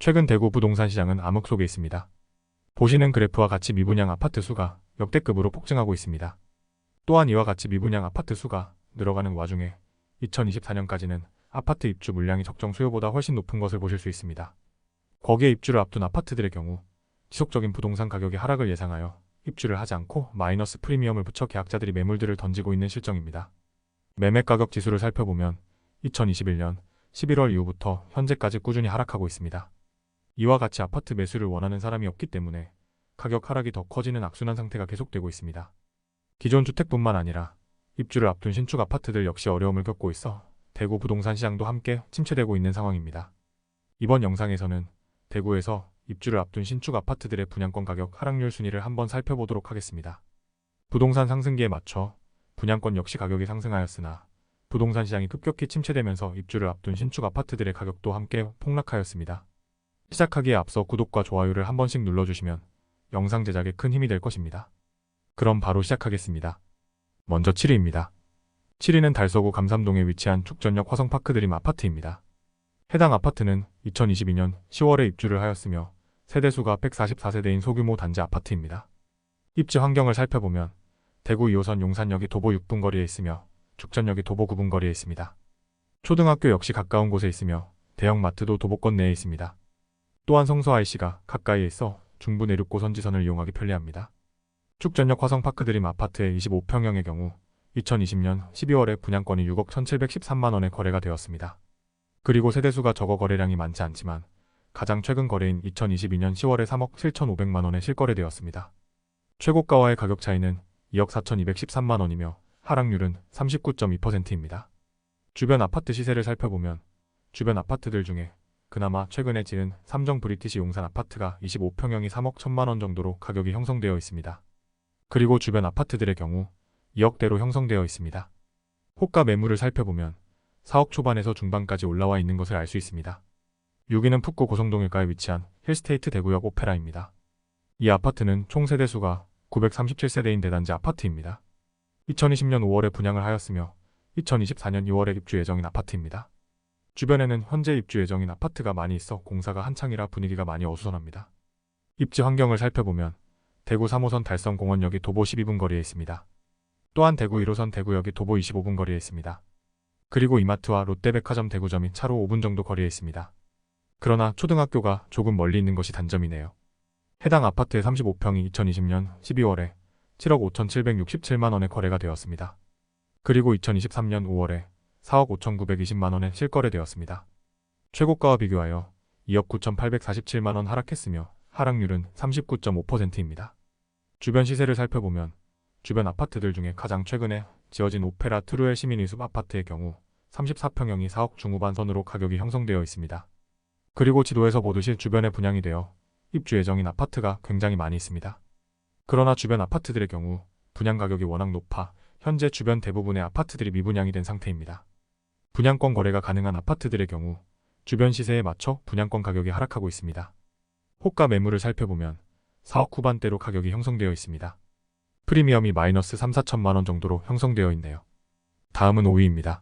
최근 대구 부동산 시장은 암흑 속에 있습니다. 보시는 그래프와 같이 미분양 아파트 수가 역대급으로 폭증하고 있습니다. 또한 이와 같이 미분양 아파트 수가 늘어가는 와중에 2024년까지는 아파트 입주 물량이 적정 수요보다 훨씬 높은 것을 보실 수 있습니다. 거기에 입주를 앞둔 아파트들의 경우 지속적인 부동산 가격의 하락을 예상하여 입주를 하지 않고 마이너스 프리미엄을 붙여 계약자들이 매물들을 던지고 있는 실정입니다. 매매 가격 지수를 살펴보면 2021년 11월 이후부터 현재까지 꾸준히 하락하고 있습니다. 이와 같이 아파트 매수를 원하는 사람이 없기 때문에 가격 하락이 더 커지는 악순환 상태가 계속되고 있습니다. 기존 주택뿐만 아니라 입주를 앞둔 신축 아파트들 역시 어려움을 겪고 있어 대구 부동산 시장도 함께 침체되고 있는 상황입니다. 이번 영상에서는 대구에서 입주를 앞둔 신축 아파트들의 분양권 가격 하락률 순위를 한번 살펴보도록 하겠습니다. 부동산 상승기에 맞춰 분양권 역시 가격이 상승하였으나 부동산 시장이 급격히 침체되면서 입주를 앞둔 신축 아파트들의 가격도 함께 폭락하였습니다. 시작하기에 앞서 구독과 좋아요를 한 번씩 눌러주시면 영상 제작에 큰 힘이 될 것입니다. 그럼 바로 시작하겠습니다. 먼저 7위입니다. 7위는 달서구 감삼동에 위치한 축전역 화성파크드림 아파트입니다. 해당 아파트는 2022년 10월에 입주를 하였으며 세대수가 144세대인 소규모 단지 아파트입니다. 입지 환경을 살펴보면 대구 2호선 용산역이 도보 6분 거리에 있으며 축전역이 도보 9분 거리에 있습니다. 초등학교 역시 가까운 곳에 있으며 대형마트도 도보권 내에 있습니다. 또한 성서 IC가 가까이에 있어 중부 내륙고 선지선을 이용하기 편리합니다. 축전역 화성파크드림 아파트의 25평형의 경우 2020년 12월에 분양권이 6억 1,713만원에 거래가 되었습니다. 그리고 세대수가 적어 거래량이 많지 않지만 가장 최근 거래인 2022년 10월에 3억 7,500만원에 실거래되었습니다. 최고가와의 가격 차이는 2억 4,213만원이며 하락률은 39.2%입니다. 주변 아파트 시세를 살펴보면 주변 아파트들 중에 그나마 최근에 지은 삼정 브리티시 용산 아파트가 25평형이 3억 1,000만원 정도로 가격이 형성되어 있습니다. 그리고 주변 아파트들의 경우 2억대로 형성되어 있습니다. 호가 매물을 살펴보면 4억 초반에서 중반까지 올라와 있는 것을 알 수 있습니다. 6위는 풋구 고성동일가에 위치한 힐스테이트 대구역 오페라입니다. 이 아파트는 총 세대수가 937세대인 대단지 아파트입니다. 2020년 5월에 분양을 하였으며 2024년 2월에 입주 예정인 아파트입니다. 주변에는 현재 입주 예정인 아파트가 많이 있어 공사가 한창이라 분위기가 많이 어수선합니다. 입지 환경을 살펴보면 대구 3호선 달성공원역이 도보 12분 거리에 있습니다. 또한 대구 1호선 대구역이 도보 25분 거리에 있습니다. 그리고 이마트와 롯데백화점 대구점이 차로 5분 정도 거리에 있습니다. 그러나 초등학교가 조금 멀리 있는 것이 단점이네요. 해당 아파트의 35평이 2020년 12월에 7억 5,767만원에 거래가 되었습니다. 그리고 2023년 5월에 4억 5,920만원에 실거래되었습니다. 최고가와 비교하여 2억 9,847만원 하락했으며 하락률은 39.5%입니다. 주변 시세를 살펴보면 주변 아파트들 중에 가장 최근에 지어진 오페라 트루엘 시민의숲 아파트의 경우 34평형이 4억 중후반 선으로 가격이 형성되어 있습니다. 그리고 지도에서 보듯이 주변에 분양이 되어 입주 예정인 아파트가 굉장히 많이 있습니다. 그러나 주변 아파트들의 경우 분양 가격이 워낙 높아 현재 주변 대부분의 아파트들이 미분양이 된 상태입니다. 분양권 거래가 가능한 아파트들의 경우 주변 시세에 맞춰 분양권 가격이 하락하고 있습니다. 호가 매물을 살펴보면 4억 후반대로 가격이 형성되어 있습니다. 프리미엄이 마이너스 3, 4천만원 정도로 형성되어 있네요. 다음은 5위입니다.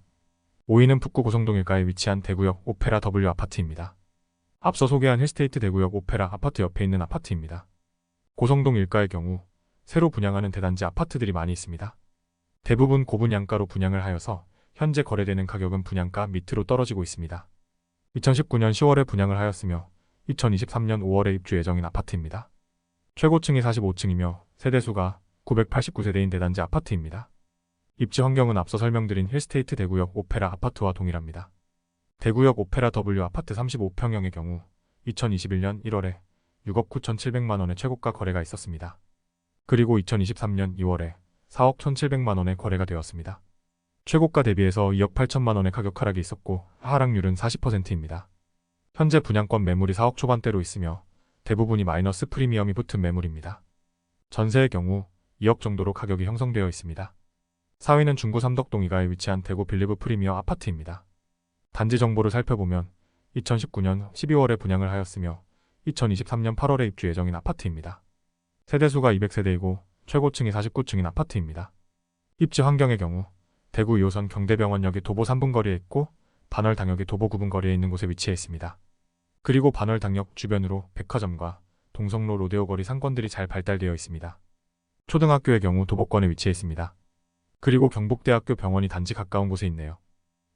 5위는 북구 고성동일가에 위치한 대구역 오페라 W 아파트입니다. 앞서 소개한 힐스테이트 대구역 오페라 아파트 옆에 있는 아파트입니다. 고성동 일가의 경우 새로 분양하는 대단지 아파트들이 많이 있습니다. 대부분 고분양가로 분양을 하여서 현재 거래되는 가격은 분양가 밑으로 떨어지고 있습니다. 2019년 10월에 분양을 하였으며 2023년 5월에 입주 예정인 아파트입니다. 최고층이 45층이며 세대수가 989세대인 대단지 아파트입니다. 입지 환경은 앞서 설명드린 힐스테이트 대구역 오페라 아파트와 동일합니다. 대구역 오페라 W 아파트 35평형의 경우 2021년 1월에 6억 9,700만원의 최고가 거래가 있었습니다. 그리고 2023년 2월에 4억 1,700만원의 거래가 되었습니다. 최고가 대비해서 2억 8천만원의 가격 하락이 있었고 하락률은 40%입니다. 현재 분양권 매물이 4억 초반대로 있으며 대부분이 마이너스 프리미엄이 붙은 매물입니다. 전세의 경우 2억 정도로 가격이 형성되어 있습니다. 4위는 중구 삼덕동이가에 위치한 대구 빌리브 프리미어 아파트입니다. 단지 정보를 살펴보면 2019년 12월에 분양을 하였으며 2023년 8월에 입주 예정인 아파트입니다. 세대수가 200세대이고 최고층이 49층인 아파트입니다. 입지 환경의 경우 대구 2호선 경대병원역이 도보 3분 거리에 있고 반월당역이 도보 9분 거리에 있는 곳에 위치해 있습니다. 그리고 반월당역 주변으로 백화점과 동성로 로데오 거리 상권들이 잘 발달되어 있습니다. 초등학교의 경우 도보권에 위치해 있습니다. 그리고 경북대학교 병원이 단지 가까운 곳에 있네요.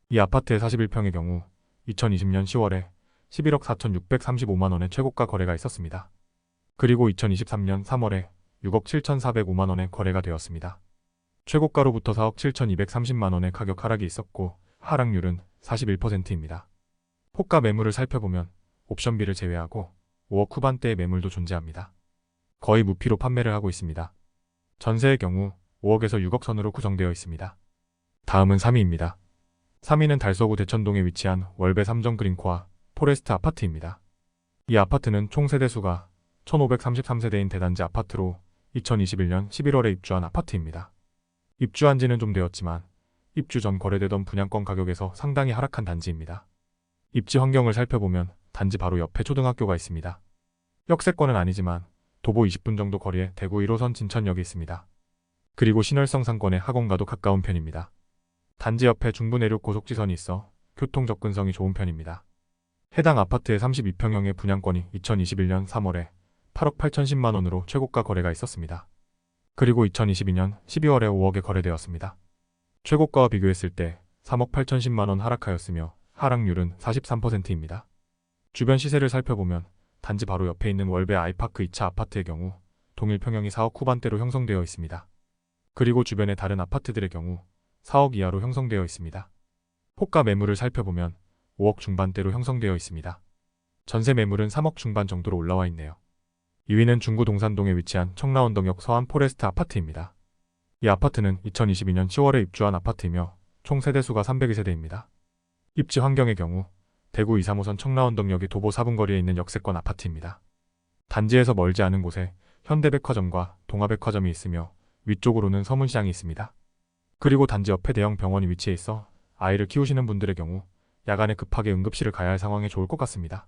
이 아파트의 41평의 경우 2020년 10월에 11억 4,635만원의 최고가 거래가 있었습니다. 그리고 2023년 3월에 6억 7,405만원에 거래가 되었습니다. 최고가로부터 4억 7,230만원의 가격 하락이 있었고 하락률은 41%입니다. 호가 매물을 살펴보면 옵션비를 제외하고 5억 후반대의 매물도 존재합니다. 거의 무피로 판매를 하고 있습니다. 전세의 경우 5억에서 6억 선으로 구성되어 있습니다. 다음은 3위입니다. 3위는 달서구 대천동에 위치한 월배 3정 그린코아 포레스트 아파트입니다. 이 아파트는 총 세대수가 1533세대인 대단지 아파트로 2021년 11월에 입주한 아파트입니다. 입주한 지는 좀 되었지만 입주 전 거래되던 분양권 가격에서 상당히 하락한 단지입니다. 입지 환경을 살펴보면 단지 바로 옆에 초등학교가 있습니다. 역세권은 아니지만 도보 20분 정도 거리에 대구 1호선 진천역이 있습니다. 그리고 신월성 상권의 학원과도 가까운 편입니다. 단지 옆에 중부 내륙 고속지선이 있어 교통 접근성이 좋은 편입니다. 해당 아파트의 32평형의 분양권이 2021년 3월에 8억 8,010만원으로 최고가 거래가 있었습니다. 그리고 2022년 12월에 5억에 거래되었습니다. 최고가와 비교했을 때 3억 8,010만원 하락하였으며 하락률은 43%입니다. 주변 시세를 살펴보면 단지 바로 옆에 있는 월배 아이파크 2차 아파트의 경우 동일 평형이 4억 후반대로 형성되어 있습니다. 그리고 주변의 다른 아파트들의 경우 4억 이하로 형성되어 있습니다. 호가 매물을 살펴보면 5억 중반대로 형성되어 있습니다. 전세 매물은 3억 중반 정도로 올라와 있네요. 2위는 중구 동산동에 위치한 청라원동역 서안 포레스트 아파트입니다. 이 아파트는 2022년 10월에 입주한 아파트이며 총 세대수가 302세대입니다. 입지 환경의 경우 대구 2, 3호선 청라원동역이 도보 4분 거리에 있는 역세권 아파트입니다. 단지에서 멀지 않은 곳에 현대백화점과 동아백화점이 있으며 위쪽으로는 서문시장이 있습니다. 그리고 단지 옆에 대형 병원이 위치해 있어 아이를 키우시는 분들의 경우 야간에 급하게 응급실을 가야 할 상황에 좋을 것 같습니다.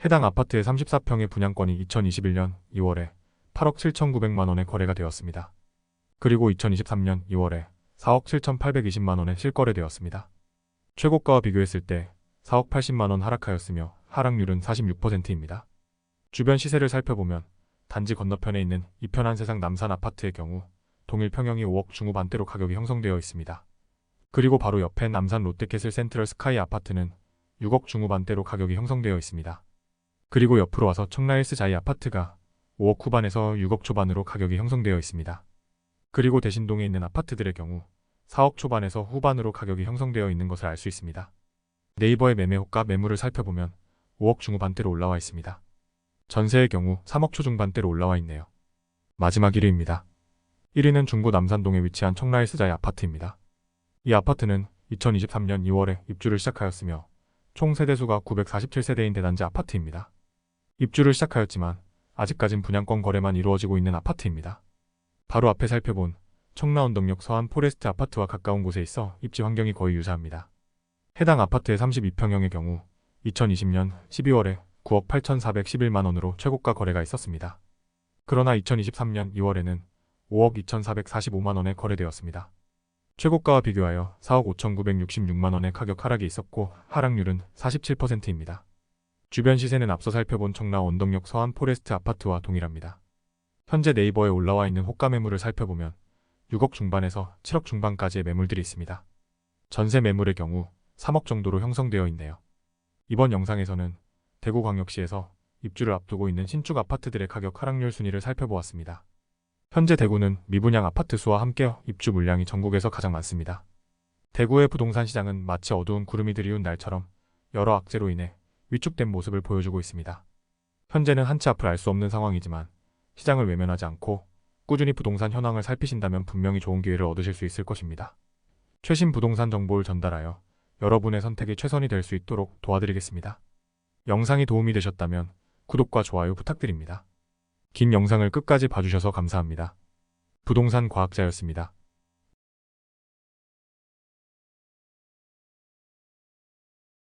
해당 아파트의 34평의 분양권이 2021년 2월에 8억 7,900만원에 거래가 되었습니다. 그리고 2023년 2월에 4억 7,820만원에 실거래되었습니다. 최고가와 비교했을 때 4억 80만원 하락하였으며 하락률은 46%입니다. 주변 시세를 살펴보면 단지 건너편에 있는 이편한 세상 남산 아파트의 경우 동일 평형이 5억 중후반대로 가격이 형성되어 있습니다. 그리고 바로 옆에 남산 롯데캐슬 센트럴 스카이 아파트는 6억 중후반대로 가격이 형성되어 있습니다. 그리고 옆으로 와서 청라힐스 자이 아파트가 5억 후반에서 6억 초반으로 가격이 형성되어 있습니다. 그리고 대신동에 있는 아파트들의 경우 4억 초반에서 후반으로 가격이 형성되어 있는 것을 알 수 있습니다. 네이버의 매매 호가 매물을 살펴보면 5억 중후반대로 올라와 있습니다. 전세의 경우 3억 초중반대로 올라와 있네요. 마지막 1위입니다. 1위는 중구 남산동에 위치한 청라힐스 자이 아파트입니다. 이 아파트는 2023년 2월에 입주를 시작하였으며 총 세대수가 947세대인 대단지 아파트입니다. 입주를 시작하였지만 아직까진 분양권 거래만 이루어지고 있는 아파트입니다. 바로 앞에 살펴본 청라원동역 서안 포레스트 아파트와 가까운 곳에 있어 입지 환경이 거의 유사합니다. 해당 아파트의 32평형의 경우 2020년 12월에 9억 8,411만원으로 최고가 거래가 있었습니다. 그러나 2023년 2월에는 5억 2,445만원에 거래되었습니다. 최고가와 비교하여 4억 5,966만원의 가격 하락이 있었고 하락률은 47%입니다. 주변 시세는 앞서 살펴본 청라 원동역 서안 포레스트 아파트와 동일합니다. 현재 네이버에 올라와 있는 호가 매물을 살펴보면 6억 중반에서 7억 중반까지의 매물들이 있습니다. 전세 매물의 경우 3억 정도로 형성되어 있네요. 이번 영상에서는 대구광역시에서 입주를 앞두고 있는 신축 아파트들의 가격 하락률 순위를 살펴보았습니다. 현재 대구는 미분양 아파트 수와 함께 입주 물량이 전국에서 가장 많습니다. 대구의 부동산 시장은 마치 어두운 구름이 드리운 날처럼 여러 악재로 인해 위축된 모습을 보여주고 있습니다. 현재는 한치 앞을 알 수 없는 상황이지만 시장을 외면하지 않고 꾸준히 부동산 현황을 살피신다면 분명히 좋은 기회를 얻으실 수 있을 것입니다. 최신 부동산 정보를 전달하여 여러분의 선택이 최선이 될 수 있도록 도와드리겠습니다. 영상이 도움이 되셨다면 구독과 좋아요 부탁드립니다. 긴 영상을 끝까지 봐주셔서 감사합니다. 부동산 과학자였습니다.